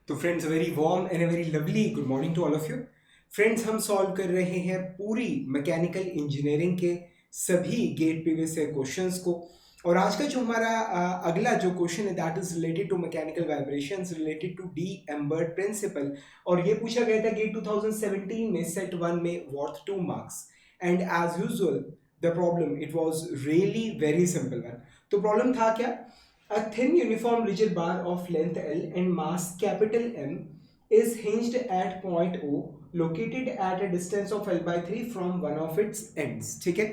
तो friends very warm and a very lovely good morning to all of you. Friends हम सॉल्व कर रहे हैं पूरी मैकेनिकल इंजीनियरिंग के सभी गेट प्रीवियस ईयर क्वेश्चंस को। और आज का जो हमारा अगला जो क्वेश्चन है that is related to mechanical vibrations related to D'Alembert principle. और ये पूछा गया था गेट 2017 में सेट 1 में worth 2 marks. And as usual the problem it was really very simple one. तो प्रॉब्लम था क्या? A thin uniform rigid bar of length L and mass capital M is hinged at point O located at a distance of L by 3 from one of its ends। ठीक है,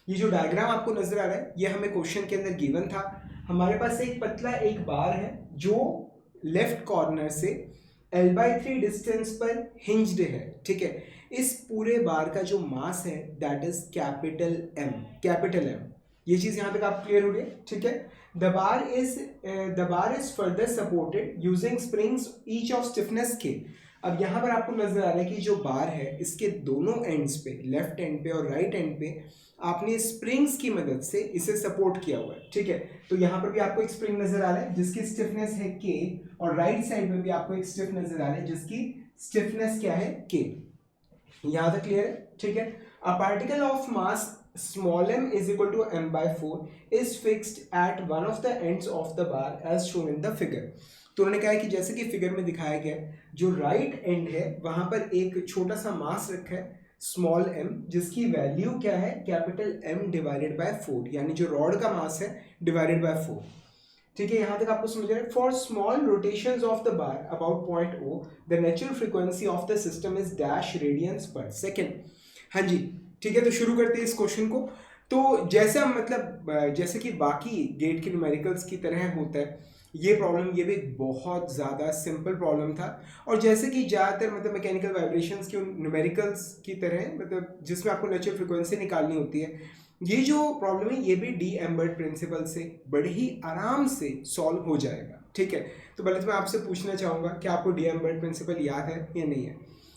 ये जो diagram आपको नजर आ रहा है ये हमें क्वेश्चन के अंदर गिवन था। हमारे पास एक पतला एक बार है जो लेफ्ट कॉर्नर से L by 3 डिस्टेंस पर हिंज्ड है। ठीक है, इस पूरे बार का जो मास है दैट इज कैपिटल एम। ये चीज यहां तक आप क्लियर हो गए? ठीक है, the bar is further supported using springs each of stiffness k। अब यहां पर आपको नजर आ रहा है कि जो बार है इसके दोनों एंड्स पे, लेफ्ट एंड पे और राइट एंड पे आपने स्प्रिंग्स की मदद से इसे सपोर्ट किया हुआ है। ठीक है, तो यहां पर भी आपको एक स्प्रिंग नजर आ रहा है जिसकी स्टिफनेस है k, और राइट साइड में भी आपको एक स्टिफ नजर आ रहा है जिसकी स्टिफनेस क्या है? k। यहां तक क्लियर है? ठीक है, a particle of mass small m is equal to m by 4 is fixed at one of the ends of the bar as shown in the figure। तो उन्होंने कहा है कि जैसे कि फिगर में दिखाया गया जो राइट एंड है वहां पर एक छोटा सा मास रखा है स्मॉल m जिसकी वैल्यू क्या है? कैपिटल M डिवाइडेड बाय 4, यानी जो रॉड का मास है डिवाइडेड बाय 4। ठीक है, यहां तक आपको समझ रहा है? For small rotations of the bar about point O the natural frequency of the system is dash radiance पर सेकेंड। हाँ जी, ठीक है, तो शुरू करते हैं इस क्वेश्चन को। तो जैसा मतलब जैसे कि बाकी गेट के न्यूमेरिकल्स की तरह होता है ये प्रॉब्लम, ये भी बहुत ज़्यादा सिंपल प्रॉब्लम था। और जैसे कि ज़्यादातर मतलब मैकेनिकल वाइब्रेशंस के न्यूमेरिकल्स की तरह मतलब जिसमें आपको नेचुरल फ्रिक्वेंसी निकालनी होती है, ये जो प्रॉब्लम है ये भी डी एम्बर्ट प्रिंसिपल से बड़े ही आराम से सॉल्व हो जाएगा। ठीक है, तो पहले तो मैं आपसे पूछना चाहूँगा कि आपको डी एम्बर्ट प्रिंसिपल याद है या नहीं है?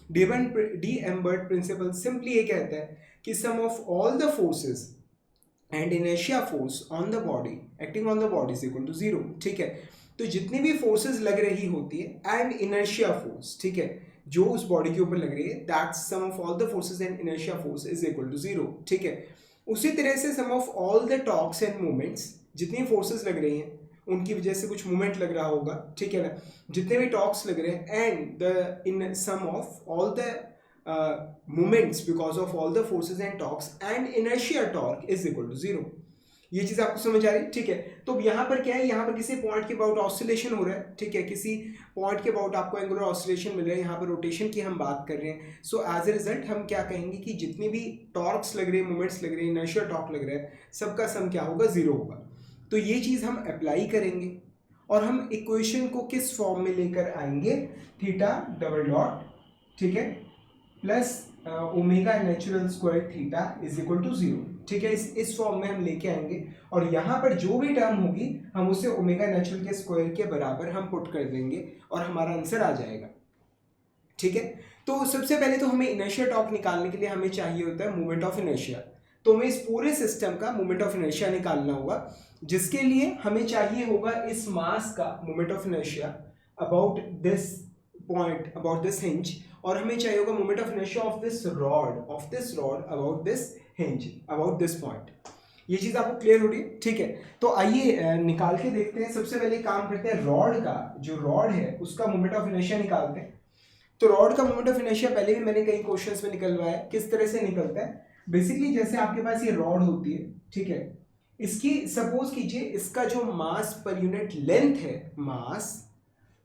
डी एम्बर्ट प्रिंसिपल सिंपली ये कहता है कि sum of all the forces and inertia force on the body acting on the body is equal to zero. ठीक है, तो जितनी भी फोर्सेस लग रही होती है एंड इनर्शिया फोर्स, ठीक है, जो उस बॉडी के ऊपर लग रही है that's sum of all the forces and inertia force is equal to zero. ठीक है, उसी तरह से sum of all the torques and movements, जितनी फोर्सेस लग रही हैं उनकी वजह से कुछ मूवमेंट लग रहा होगा। ठीक है ना, जितने भी टॉर्क्स लग रहे हैं and the in sum of all the moments because of all the forces and torques and inertia torque is equal to zero। ये चीज आपको समझ आ रही है? ठीक है, तो यहाँ पर क्या है, यहाँ पर किसी पॉइंट के अबाउट ऑसिलेशन हो रहा है। ठीक है, किसी पॉइंट के अबाउट आपको एंगुलर ऑसिलेशन मिल रहा है, यहाँ पर रोटेशन की हम बात कर रहे हैं। सो एज ए रिजल्ट हम क्या कहेंगे कि जितनी भी टॉर्क्स लग रही है, मूवमेंट्स लग रही है, इनर्शिया टॉर्क लग रहा है, सबका सम क्या होगा? जीरो होगा। तो ये चीज हम अप्लाई करेंगे और हम इक्वेशन को किस फॉर्म में लेकर आएंगे? थीटा डबल डॉट, ठीक है, plus omega natural square theta is equal to zero. ठीक है, इस फॉर्म में हम लेके आएंगे और यहाँ पर जो भी टर्म होगी हम उसे ओमेगा नेचुरल के स्क्वायर के बराबर हम पुट कर देंगे और हमारा आंसर आ जाएगा। ठीक है, तो सबसे पहले तो हमें इनर्शिया टॉर्क निकालने के लिए हमें चाहिए होता है मूवमेंट ऑफ इनर्शिया। तो हमें इस पूरे सिस्टम का मूवमेंट ऑफ इनर्शिया निकालना होगा, जिसके लिए हमें चाहिए होगा इस मास का movement of inertia about this point, about this hinge, और हमें चाहिए होगा moment of inertia of this rod about this hinge, about this point. ये चीज आपको क्लियर हो रही है? ठीक है, तो आइए निकाल के देखते हैं। सबसे पहले काम करते हैं रॉड का, जो रॉड है उसका मोमेंट ऑफ इनर्शिया निकालते हैं। तो रॉड का मोमेंट ऑफ इनर्शिया पहले भी मैंने कई क्वेश्चंस में निकलवाया है। किस तरह से निकलता है? बेसिकली जैसे आपके पास ये रॉड होती है, ठीक है, इसकी सपोज कीजिए इसका जो मास पर यूनिट लेंथ है, मास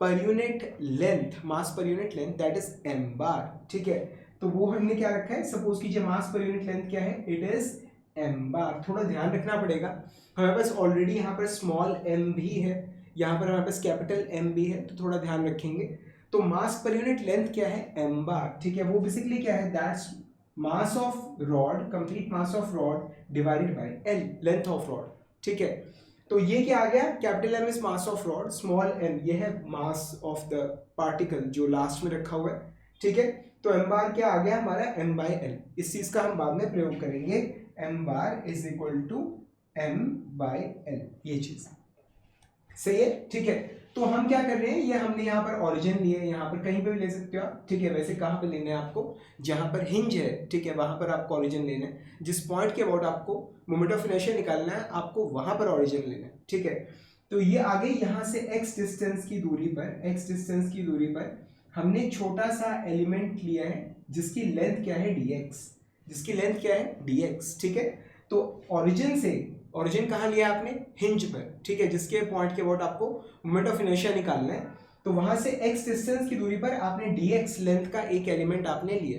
पर unit length that is m bar. ठीक है, तो वो हमने क्या रखा है? सपोज कीजिए मास पर यूनिट लेंथ क्या है? इट इज m बार। थोड़ा ध्यान रखना पड़ेगा, हमारे पास ऑलरेडी यहाँ पर स्मॉल m भी है, यहाँ पर हमारे पास कैपिटल M भी है, तो थोड़ा ध्यान रखेंगे। तो मास पर यूनिट लेंथ क्या है? m bar. ठीक है, वो बेसिकली क्या है? That's mass of rod, complete mass of rod divided by l, length of rod. ठीक है, तो ये क्या आ गया? Capital M is mass of rod, small m ये है मास ऑफ द पार्टिकल जो लास्ट में रखा हुआ है। ठीक है, तो m बार क्या आ गया हमारा? m by l। इस चीज का हम बाद में प्रयोग करेंगे, m bar is equal to m by l, ये चीज सही है। ठीक है, तो हम क्या कर रहे हैं, ये हमने यहाँ पर ऑरिजिन लिए, यहाँ पर कहीं पे भी ले सकते हो आप, ठीक है। वैसे कहाँ पे लेना है आपको, जहाँ पर हिंज है, ठीक है, वहाँ पर आपको ऑरिजिन लेना है। जिस पॉइंट के अबाउट आपको मोमेंट ऑफ इनर्शिया निकालना है, आपको वहाँ पर ऑरिजिन लेना है, ठीक है। तो ये आगे यहाँ से x डिस्टेंस की दूरी पर हमने छोटा सा एलिमेंट लिया है जिसकी लेंथ क्या है dx, ठीक है। तो ओरिजिन कहाँ लिया आपने, हिंज पर, ठीक है, जिसके पॉइंट के अबाउट आपको मोमेंट ऑफ इनर्शिया निकालना है। तो वहां से x डिस्टेंस की दूरी पर आपने dx लेंथ का एक एलिमेंट आपने लिया।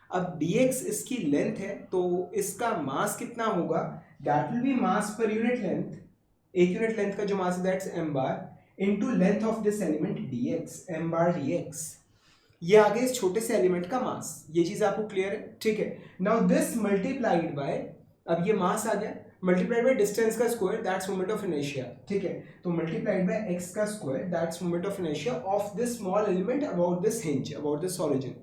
अब dx इसकी लेंथ है, तो इसका मास कितना होगा, दैट विल बी मास पर यूनिट लेंथ, एक यूनिट लेंथ का जो मास है that's m bar into length of this element dx, m bar dx। ये आगे इस छोटे से एलिमेंट का मास, ये चीज आपको क्लियर है, ठीक है। नाउ दिस मल्टीप्लाइड बाय, अब ये मास आ गया, मल्टीप्लाइड बाय डिस्टेंस का square that's moment of inertia, ठीक है। तो मल्टीप्लाइड बाय x का square that's moment of inertia of this small element about this hinge, about this origin.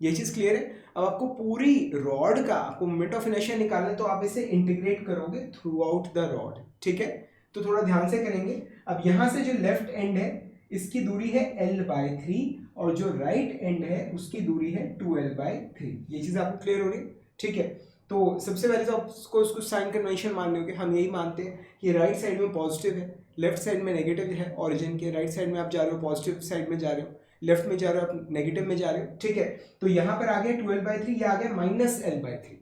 ये चीज क्लियर है। अब आपको पूरी रॉड का आपको मोमेंट ऑफ इनर्शिया निकालना है, तो आप इसे इंटीग्रेट करोगे थ्रू आउट द रॉड, ठीक है। तो थोड़ा ध्यान से करेंगे। अब यहां से जो लेफ्ट एंड है इसकी दूरी है l/3 और जो राइट एंड है उसकी दूरी है 2l/3। ये चीज आपको क्लियर हो रही है, ठीक है। तो सबसे पहले तो आपको उसको साइन कन्वेंशन मान लोगे, हम यही मानते हैं कि राइट साइड में पॉजिटिव है, लेफ्ट साइड में नेगेटिव है ओरिजिन के, राइट साइड में आप जा रहे हो पॉजिटिव साइड में जा रहे हो, लेफ्ट में जा रहे हो आप नेगेटिव में जा रहे हो, ठीक है। तो यहां पर आ गया 12/3, ये आ गया -l/3।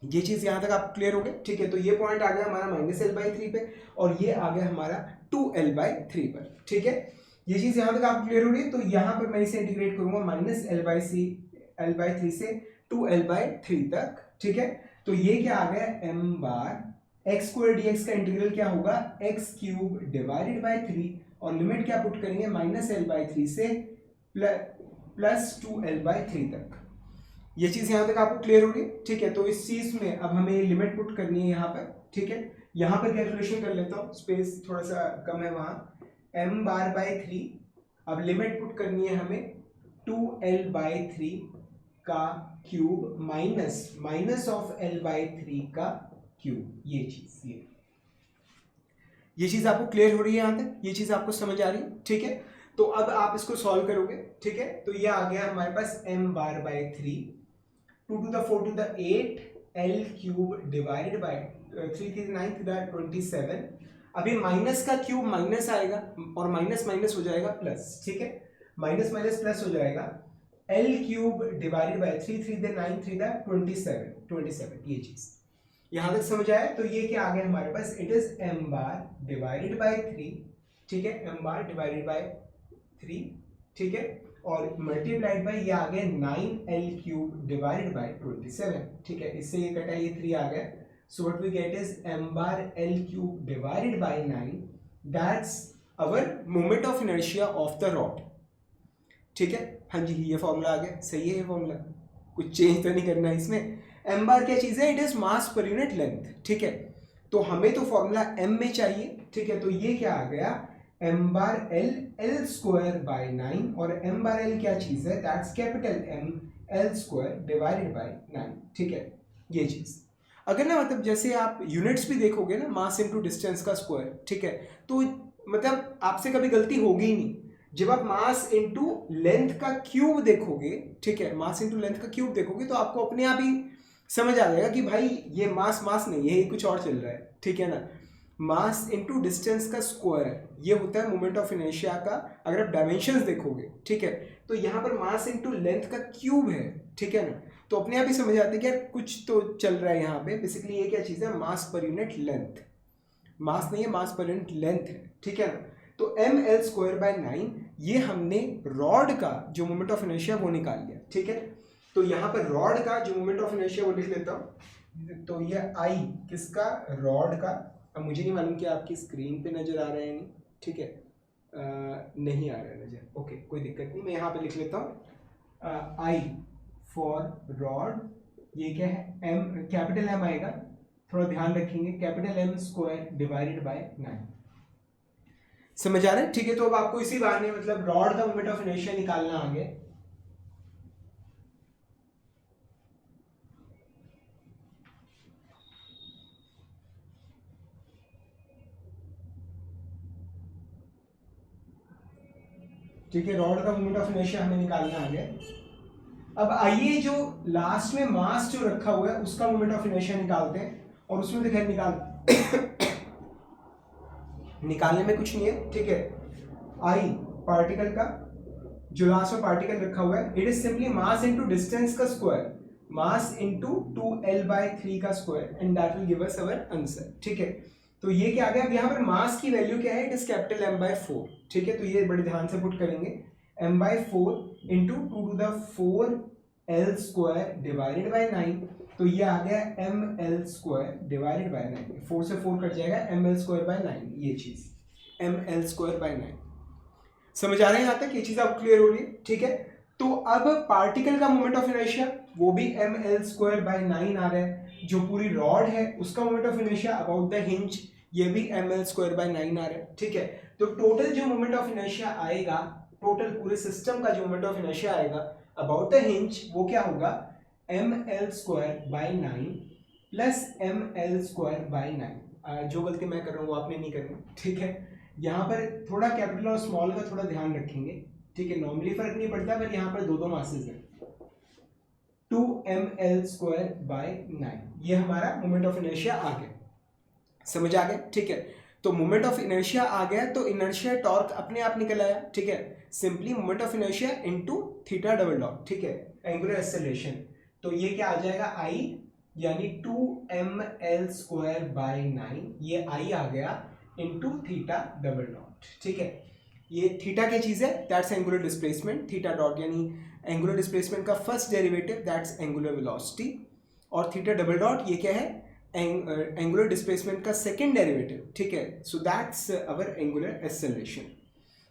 ये चीज यहां तक आप क्लियर हो गए, ठीक है। तो ये पॉइंट आ गया हमारा -l/3 पे और ये आ गया हमारा 2l/3 पर, ठीक है। ये चीज यहां तक आप क्लियर हो रही है। तो यहां पर मैं इसे इंटीग्रेट करूंगा -l/3 से 2l/3 तक, ठीक है। तो ये क्या आ गया m बार x² dx का इंटीग्रल क्या होगा, x³ डिवाइडेड बाय 3 और लिमिट क्या पुट करेंगे -l/3 से +2l/3 तक। ये चीज यहां तक आपको क्लियर हो गई, ठीक है। तो इस चीज में अब हमें लिमिट पुट करनी है यहाँ पर, ठीक है। यहाँ पर कैलकुलेशन कर लेता हूँ, स्पेस थोड़ा सा कम है वहां, m बार/3। अब लिमिट पुट करनी है हमें 2l/3 का क्यूब माइनस ऑफ l/3 का क्यूब। ये चीज आपको क्लियर हो रही है यहां तक, ये चीज आपको समझ आ रही है, ठीक है। तो अब आप इसको सॉल्व करोगे, ठीक है। तो ये आ गया हमारे पास m बार/3 2 to the 4 to the 8 l³ divided by 3 3 9 to the 27। अभी माइनस का क्यूब माइनस आएगा और माइनस माइनस हो जाएगा प्लस, ठीक है। माइनस माइनस प्लस हो जाएगा, l³ डिवाइडेड बाय 3 3 9 3 27। ये चीज यहां तक समझ आया। तो ये क्या आ गया हमारे पास, it is m bar divided by 3, ठीक है, m बार डिवाइडेड बाय 3, ठीक है। और मल्टीप्लाइड बाय ये आ गया 9l³ डिवाइडेड बाय 27, ठीक है। इससे ये कटा, ये 3 आ गया। So what we get is m bar l³ divided by 9, that's our moment of inertia of the rod, ठीक है। हाँ जी, ये फॉर्मूला आ गया, सही है ये फॉर्मूला, कुछ चेंज तो नहीं करना है इसमें। m बार क्या चीज है, इट इज मास पर यूनिट लेंथ, ठीक है। तो हमें तो फॉर्मूला m में चाहिए, ठीक है। तो ये क्या आ गया, m बार l² बाय 9 और m बार l क्या चीज है, that's capital M l² divided by 9, ठीक है। ये चीज अगर ना मतलब जैसे आप यूनिट्स भी देखोगे ना, मास इनटू डिस्टेंस का स्क्वायर, ठीक है, तो मतलब आपसे कभी गलती होगी ही नहीं। जब आप मास इनटू लेंथ का क्यूब देखोगे, ठीक है, मास इनटू लेंथ का क्यूब देखोगे तो आपको अपने आप ही समझ आ जाएगा कि भाई ये मास नहीं है, ये कुछ और चल रहा है, ठीक है ना। मास इनटू डिस्टेंस का स्क्वायर ये होता है मोमेंट ऑफ इनर्शिया का, अगर आप डायमेंशंस देखोगे, ठीक है। तो यहाँ पर मास इनटू लेंथ का क्यूब है, ठीक है ना। तो अपने आप ही समझ आते हैं कि यार कुछ तो चल रहा है यहाँ पे। बेसिकली ये क्या चीज़ है, मास पर यूनिट लेंथ, मास नहीं है, मास पर यूनिट लेंथ है, ठीक है ना। तो ml² बाय 9 ये हमने रॉड का जो मोमेंट ऑफ इनर्शिया वो निकाल लिया, ठीक है। तो यहाँ पर रॉड का जो मोमेंट ऑफ इनर्शिया वो लिख लेता हूँ। तो ये I किसका, रॉड का। अब मुझे नहीं मालूम कि आपकी स्क्रीन पे नजर आ रहा है नहीं, ठीक है, नहीं आ रहा है नजर, ओके कोई दिक्कत नहीं, मैं यहाँ पे लिख लेता हूँ I फॉर रॉड, ये क्या है, m कैपिटल M आएगा, थोड़ा ध्यान रखेंगे, कैपिटल M² डिवाइडेड बाय 9। समझ आ रहा है, ठीक है। तो अब आपको इसी बहाने मतलब रॉड का मोमेंट ऑफ इनर्शिया निकालना आ गया। ठीक है, रॉड का मोमेंट ऑफ इनर्शिया हमें निकालना आ गया। अब आइए जो लास्ट में मास जो रखा हुआ है उसका मोमेंट ऑफ इनर्शिया निकालते हैं, और उसमें तो खैर निकालने में कुछ नहीं है, ठीक है। आई पार्टिकल का जो लास्ट में पार्टिकल रखा हुआ है, it is simply mass into distance का स्क्वायर, मास इनटू 2L/3 का square, and that will give us our answer, ठीक है। तो ये क्या आ गया, अब यहाँ पर मास की वैल्यू क्या है, इट इज कैपिटल M/4, ठीक है। तो ये बड़े ध्यान से पुट करेंगे, M/4 into 2⁴L² divided by 9, तो ये आ गया ml² डिवाइडेड बाई 9, 4 से 4 कट जाएगा, ml²/9, ये चीज ml²/9। समझ आ रहे हैं यहाँ तक, ये चीज आप क्लियर हो रही है, ठीक है। तो अब पार्टिकल का मोमेंट ऑफ इनर्शिया वो भी ml²/9 आ रहा है, जो पूरी रॉड है उसका moment of inertia about the hinge ये भी ml²/9 आ रहा है, ठीक है। तो टोटल जो मोमेंट ऑफ इनर्शिया आएगा, टोटल पूरे सिस्टम का जो मोमेंट ऑफ इनर्शिया आएगा अबाउट द हिंज, वो क्या होगा, ml²/9 प्लस ml²/9। जो गलती मैं कर रहा हूँ वो आपने नहीं करनी, ठीक है। यहाँ पर थोड़ा कैपिटल और स्मॉल का थोड़ा ध्यान रखेंगे, ठीक है। नॉर्मली फर्क नहीं पड़ता, पर यहाँ पर दो मासेस हैं, 2ml²/9, ये हमारा मोमेंट ऑफ इनर्शिया आ गया, समझ आ गया, ठीक है। तो मोमेंट ऑफ इनर्शिया आ गया, तो इनर्शिया टॉर्क अपने आप निकल आया, ठीक है। Simply moment of inertia into theta double dot, ठीक है, एंगुलर एक्सेलरेशन। तो ये क्या आ जाएगा, आई यानी 2ml²/9, ये आई आ गया इनटू थीटा डबल डॉट, ठीक है। ये थीटा की चीज है, that's angular displacement, theta dot यानी एंगुलर डिस्प्लेसमेंट का first derivative, that's angular velocity, और थीटा डबल डॉट ये क्या है, एंगुलर डिस्प्लेसमेंट का सेकंड डेरिवेटिव, ठीक है। So that's our angular acceleration.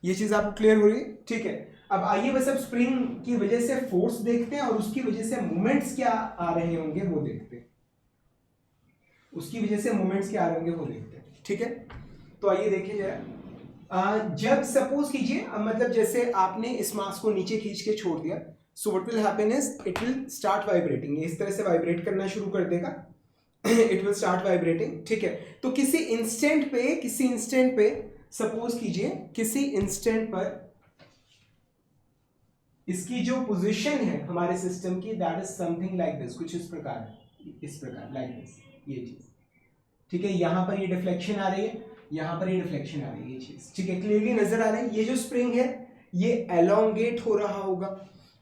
ये चीज आपको क्लियर हो रही है, ठीक है। अब आइए बस अब स्प्रिंग की वजह से फोर्स देखते हैं, और उसकी वजह से मोमेंट्स क्या आ रहे होंगे वो देखते हैं, उसकी वजह से मोमेंट्स क्या आ रहे होंगे वो देखते हैं, ठीक है। तो आइए देखिए जरा, जब सपोज कीजिए, मतलब जैसे आपने इस मास को नीचे खींच के छोड़ दिया, so what will happen is it will start vibrating, इस तरह से वाइब्रेट करना शुरू कर देगा, इट विल स्टार्ट वाइब्रेटिंग, ठीक है। तो किसी इंस्टेंट पे सपोज कीजिए, किसी इंस्टेंट पर इसकी जो पोजीशन है हमारे सिस्टम की, that is something like this, कुछ इस प्रकार लाइक दिस, ये चीज, ठीक है। यहां पर ये डिफ्लेक्शन आ रही है, यहां पर ये डिफ्लेक्शन आ रही है, ये चीज, ठीक है, क्लियरली नजर आ रही है। ये जो स्प्रिंग है ये एलोंगेट हो रहा होगा,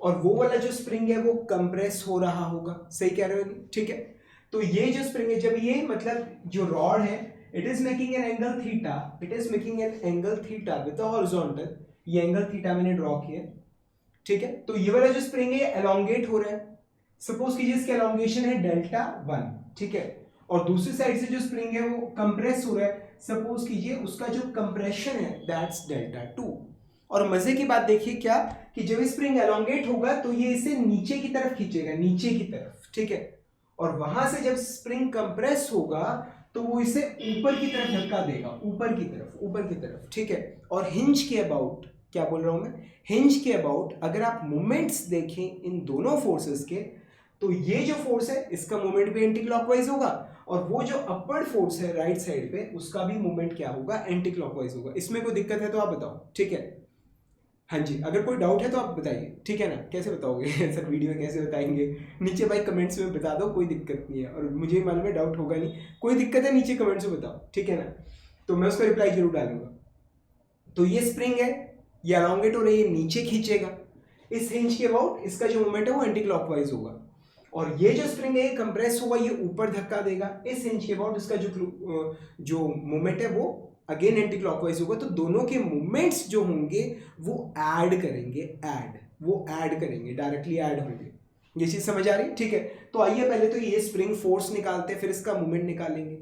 और वो वाला जो स्प्रिंग है वो कंप्रेस हो रहा होगा, सही कह रहे हो, ठीक है। तो ये जो स्प्रिंग है, जब ये मतलब जो रॉड है, it is making an angle theta with the horizontal, ये एंगल थीटा मैंने ड्रॉ किया, ठीक है। तो ये वाला जो स्प्रिंग है एलोंगेट हो रहा है, सपोज कीजिए इसका एलोंगेशन है Δ1, ठीक है, और दूसरी साइड से जो स्प्रिंग है वो कंप्रेस हो रहा है, सपोज कीजिए उसका जो कंप्रेशन है दैट्स Δ2। और मजे की बात देखिए क्या, कि जब स्प्रिंग एलोंगेट होगा तो ये इसे नीचे की तरफ खींचेगा, नीचे की तरफ, ठीक है, और वहां से जब स्प्रिंग कंप्रेस होगा तो वो इसे ऊपर की तरफ धक्का देगा, ऊपर की तरफ, ठीक है। और हिंज के अबाउट, क्या बोल रहा हूं मैं, हिंज के अबाउट अगर आप मोमेंट्स देखें इन दोनों फोर्सेस के, तो ये जो फोर्स है इसका मोमेंट भी एंटी क्लॉकवाइज होगा, और वो जो अपवर्ड फोर्स है राइट साइड पे उसका भी मोमेंट क्या होगा, एंटी क्लॉकवाइज होगा। इसमें कोई दिक्कत है तो आप बताओ, ठीक है। हाँ जी, अगर कोई डाउट है तो आप बताइए, ठीक है ना। कैसे बताओगे सर, वीडियो में कैसे बताएंगे, नीचे भाई कमेंट्स में बता दो, कोई दिक्कत नहीं है, और मुझे मालूम है डाउट होगा नहीं, कोई दिक्कत है नीचे कमेंट्स में बताओ, ठीक है ना, तो मैं उसका रिप्लाई जरूर डालूंगा। तो ये स्प्रिंग है, ये अलोंगेट हो रही है, नीचे खींचेगा, इस हिंज के अबाउट इसका जो मोमेंट है वो एंटी क्लॉकवाइज होगा, और ये जो स्प्रिंग है कंप्रेस होगा, ये ऊपर धक्का देगा, इस हिंज के अबाउट इसका जो मोमेंट है वो अगेन एंटी क्लॉकवाइज होगा। तो दोनों के मूवमेंट्स जो होंगे वो ऐड करेंगे, डायरेक्टली ऐड होंगे। ये चीज समझ आ रही, ठीक है। तो आइए पहले तो ये स्प्रिंग फोर्स निकालते हैं, फिर इसका मूवमेंट निकालेंगे,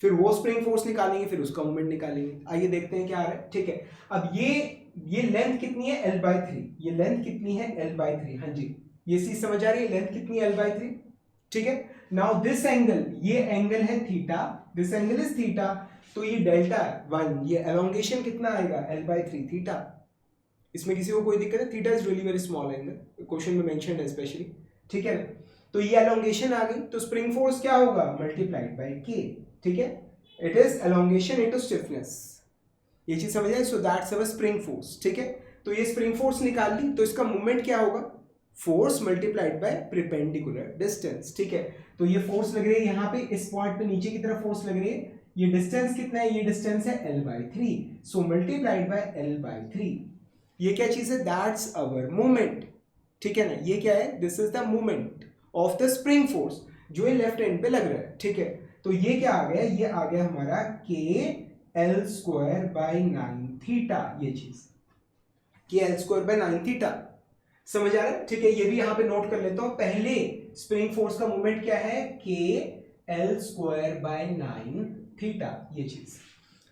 फिर वो स्प्रिंग फोर्स निकालेंगे, फिर उसका मूवमेंट निकालेंगे। आइए देखते हैं क्या आ रहा है, ठीक है। अब ये लेंथ कितनी है, L/3, ये लेंथ कितनी है, L/3, हाँ जी, ये चीज समझ आ रही है, लेंथ कितनी है, L/3, ठीक है। नाउ दिस एंगल, ये एंगल है theta, this angle is theta, तो ये Δ1, ये एलोंगेशन कितना आएगा, L/3 थीटा। इसमें किसी को कोई दिक्कत है, theta is really very small angle, question में मेंशन्ड है स्पेशली, ठीक है ना। तो ये एलोंगेशन आ गई, तो स्प्रिंग फोर्स क्या होगा, मल्टीप्लाइड बाय k, ठीक है, it is elongation into stiffness, ये चीज समझ आए। So that's our spring force, ठीक है। तो ये स्प्रिंग फोर्स निकाल ली, तो इसका मूवमेंट क्या होगा, force multiplied by perpendicular distance, ठीक है। तो ये फोर्स लग रही है यहाँ पे, इस पॉइंट पे नीचे की तरफ फोर्स लग रही है, ये डिस्टेंस कितना है, ये डिस्टेंस है L/3, so multiplied by L/3, ये क्या चीज है, दैट्स आवर मूवमेंट, ठीक है ना। ये क्या है, this is the movement of the spring force जो ये लेफ्ट एंड पे लग रहा है, ठीक है। तो ये क्या आ गया, ये आ गया हमारा KL²/9 थीटा, ये चीज KL²/9 थीटा, समझ आ रहा है, ठीक है। ये भी यहां पे नोट कर लेता हूं, पहले स्प्रिंग फोर्स का मूवमेंट क्या है, KL²/9 थीटा, ये चीज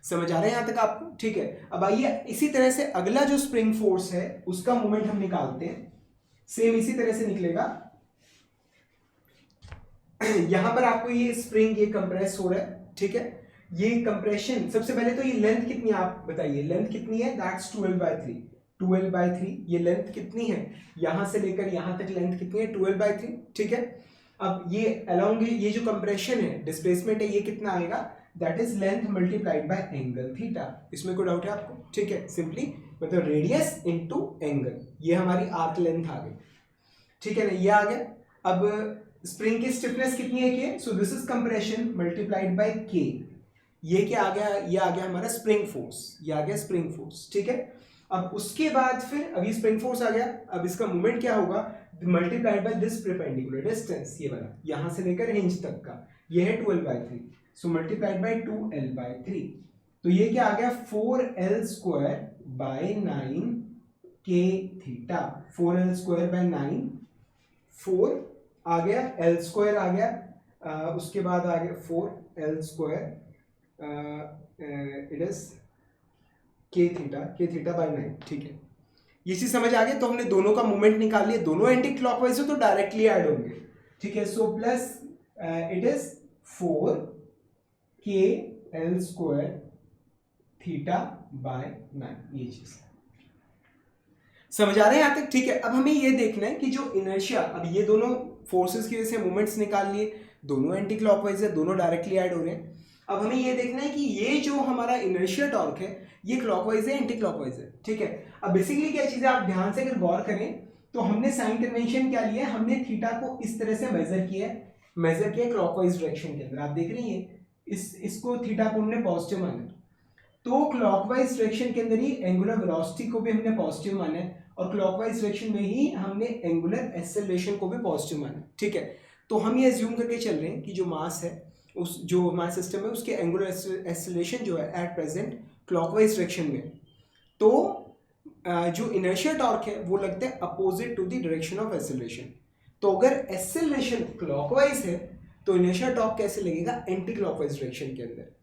समझ आ रहा है यहां तक आपको, ठीक है। अब आइए इसी तरह से अगला जो स्प्रिंग फोर्स है उसका मूवमेंट हम निकालते हैं, सेम इसी तरह से निकलेगा। यहां पर आपको ये स्प्रिंग ये कंप्रेस हो रहा है, ठीक है। ये कंप्रेशन, सबसे पहले तो ये लेंथ कितनी है आप बताइए, लेंथ कितनी है, दैट्स 12/3, 12/3 ये लेंथ कितनी है, यहां से लेकर यहां तक लेंथ कितनी है, 12/3, ठीक है। अब ये अलोंग ये जो कंप्रेशन है, डिस्प्लेसमेंट है, ये कितना आएगा, that is length multiplied by angle theta. इसमें कोई डाउट है आपको, ठीक है, सिंपली मतलब रेडियस इनटू एंगल, ये हमारी आर्क लेंथ आ गई, ठीक है ना, ये आ गया। अब स्प्रिंग की स्टिफनेस कितनी है, के, so this is compression multiplied by के, ये क्या आ गया, ये आ गया हमारा स्प्रिंग फोर्स, ये आ गया स्प्रिंग फोर्स, ठीक है। अब उसके बाद फिर अभी स्प्रिंग फोर्स आ गया, अब इसका मूवमेंट क्या होगा, multiplied by this perpendicular distance, ये वाला यहां से लेकर हिंज तक का, ये है 12/3, सो मल्टीप्लाइड बाय 2L/3, तो ये क्या आ गया, 4L²/9 के थीटा, 4L²/9, 4 आ गया, L² आ गया, उसके बाद आ गया 4L², इट इज के थीटा बाय 9, ठीक है। ये चीज समझ आ गया, तो हमने दोनों का मूवमेंट निकाल लिया, दोनों एंटी क्लॉकवाइज हो तो डायरेक्टली ऐड होंगे, ठीक है। So plus it is 4KL² theta by 9, ये चीज समझ आ रहे हैं यहां तक, ठीक है। अब हमें ये देखना है कि जो इनर्शिया, अब ये दोनों फोर्सेस की वजह से मूवमेंट्स निकाल लिए, दोनों एंटी क्लॉकवाइज है, दोनों डायरेक्टली ऐड हो रहे हैं। अब हमें ये देखना है कि ये जो हमारा इनर्शिया टॉर्क है ये क्लॉकवाइज है एंटी क्लॉकवाइज है, ठीक है। अब बेसिकली क्या चीज है, आप ध्यान से अगर गौर करें तो हमने साइन कन्वेंशन क्या लिया है, हमने थीटा को इस तरह से मेजर किया क्लॉकवाइज डायरेक्शन के अंदर, आप देख रही हैं इसको थीटा को हमने पॉजिटिव माना, तो क्लॉकवाइज डायरेक्शन के अंदर ही एंगुलर वेलोसिटी को भी हमने पॉजिटिव माना है, और क्लॉकवाइज डायरेक्शन में ही हमने एंगुलर एक्सेलरेशन को भी पॉजिटिव माना, ठीक है। तो हम ये अज्यूम करके चल रहे हैं कि जो मास है, उस जो हमारा सिस्टम है उसके एंगुलर एक्सेलरेशन जो है एट प्रेजेंट क्लॉकवाइज डायरेक्शन में, तो जो इनर्शिया टॉर्क है वो लगता है opposite to the direction of acceleration. तो अगर एक्सेलरेशन क्लॉकवाइज है तो इनर्शिया टॉर्क कैसे लगेगा, एंटी क्लॉकवाइज डायरेक्शन के अंदर।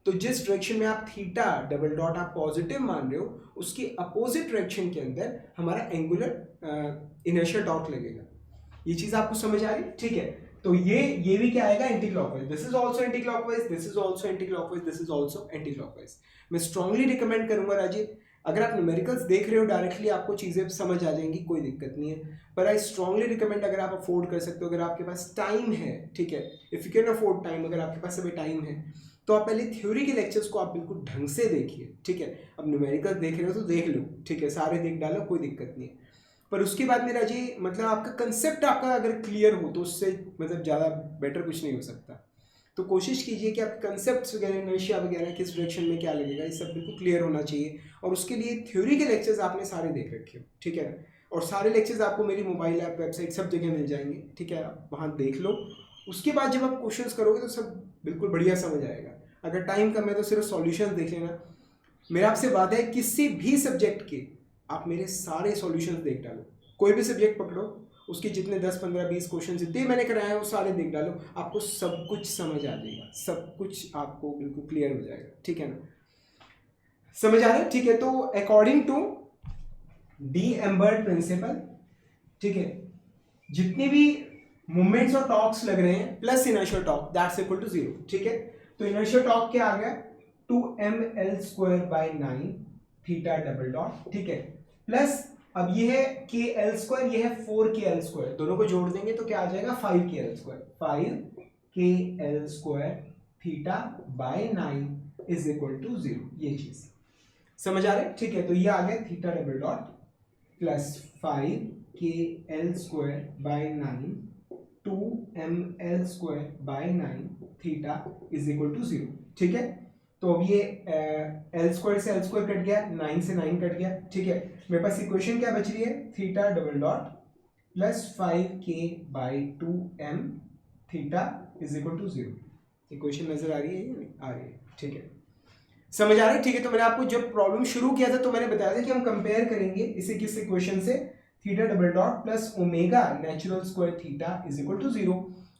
तो जिस डायरेक्शन में आप थीटा डबल डॉट आप पॉजिटिव मान रहे हो, उसके अपोजिट डायरेक्शन के अंदर हमारा एंगुलर इनर्शिया टॉर्क लगेगा। ये चीज आपको समझ आ रही है, ठीक है। तो ये भी क्या आएगा, anti clockwise, this is also anti clockwise, this is also anti clockwise, this is also anti clockwise. मैं स्ट्रांगली रिकमेंड करूंगा राजीव, अगर आप न्यूमेरिकल्स देख रहे हो डायरेक्टली आपको चीजें समझ आ जाएंगी, कोई दिक्कत नहीं है, पर आई स्ट्रांगली रिकमेंड, अगर आप अफोर्ड कर सकते हो, अगर आपके पास टाइम है, ठीक है, if you can afford time, अगर आपके पास अभी टाइम है तो आप पहले थ्योरी के लेक्चर्स को आप बिल्कुल ढंग से देखिए, ठीक है। अब न्यूमेरिकल देख रहे हो तो देख लो, ठीक है, सारे देख डालो, कोई दिक्कत नहीं है, पर उसके बाद मेरा जी मतलब आपका कंसेप्ट आपका अगर क्लियर हो तो उससे मतलब ज़्यादा बेटर कुछ नहीं हो सकता। तो कोशिश कीजिए कि आपके कंसेप्ट वगैरह, इनर्शिया वगैरह किस डायरेक्शन में क्या लगेगा, ये सब बिल्कुल क्लियर होना चाहिए, और उसके लिए थ्योरी के लेक्चर्स आपने सारे देख रखे हो, ठीक है। और सारे लेक्चर्स आपको मेरी मोबाइल ऐप, वेबसाइट सब जगह मिल जाएंगे, ठीक है, आप वहाँ देख लो। उसके बाद जब आप क्वेश्चंस करोगे तो सब बिल्कुल बढ़िया समझ आएगा। अगर टाइम कम है तो सिर्फ सॉल्यूशंस देख लेना। मेरा आपसे वादा है किसी भी सब्जेक्ट के आप मेरे सारे सॉल्यूशंस देख डालो, कोई भी सब्जेक्ट पकड़ो, उसके जितने 10 15 20 क्वेश्चन जितने मैंने कराए हैं वो सारे देख डालो, आपको सब कुछ समझ आ जाएगा, सब कुछ आपको बिल्कुल क्लियर हो जाएगा, ठीक है ना, समझ आ रहा है, ठीक है। तो according to D'Alembert principal, ठीक है, जितने भी मूवमेंट्स और टॉर्क्स लग रहे हैं plus inertial torque that's equal to 0, ठीक है। तो इनर्शियल टॉर्क क्या आ गया, 2mL²/9 थीटा डबल डॉट, ठीक है, प्लस अब ये है KL², ये है 4KL², दोनों को जोड़ देंगे तो क्या आ जाएगा, 5KL², 5KL² theta by 9 is equal to 0, ये चीज समझ आ रहे हैं, ठीक है। तो ये आ गया theta double dot plus 5kl² by 9 2ml² by 9 theta is equal to 0। ठीक है, तो अब ये l² से l² कट गया, 9 से 9 कट गया। ठीक है, मेरे पास इक्वेशन क्या बच रही है, theta double dot plus 5k by 2m theta is equal to 0। Equation नजर आ रही है या नहीं आ रही है? ठीक है, समझ आ रहा है? ठीक है, तो मैंने आपको जब प्रॉब्लम शुरू किया था तो मैंने बताया था कि हम कंपेयर करेंगे इसे किस इक्वेशन से, theta double dot plus omega natural square theta is equal to 0।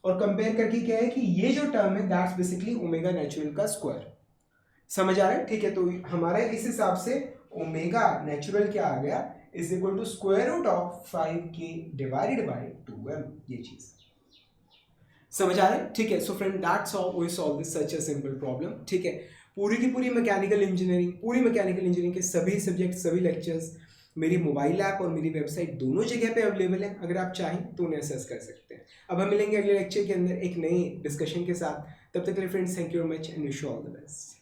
और कंपेयर करके क्या है कि ये जो टर्म है दैट्स बेसिकली ओमेगा नेचुरल का स्क्वायर। समझ आ रहा है? ठीक है, तो हमारे इस हिसाब से ओमेगा नेचुरल क्या आ गया, is equal to square root of 5k divided by 2m। ये चीज समझ आ रहा है? ठीक है, so friend that's how we solve this such a simple problem. ठीक है, पूरी की पूरी मैकेनिकल इंजीनियरिंग के सभी सब्जेक्ट, सभी लेक्चर्स मेरी मोबाइल ऐप और मेरी वेबसाइट दोनों जगह पे अवेलेबल है। अगर आप चाहें तो उन्हें एक्सेस कर सकते हैं। अब हम मिलेंगे अगले लेक्चर के अंदर एक नई डिस्कशन के साथ। तब तक के लिए friends, thank you very much and wish you all the best.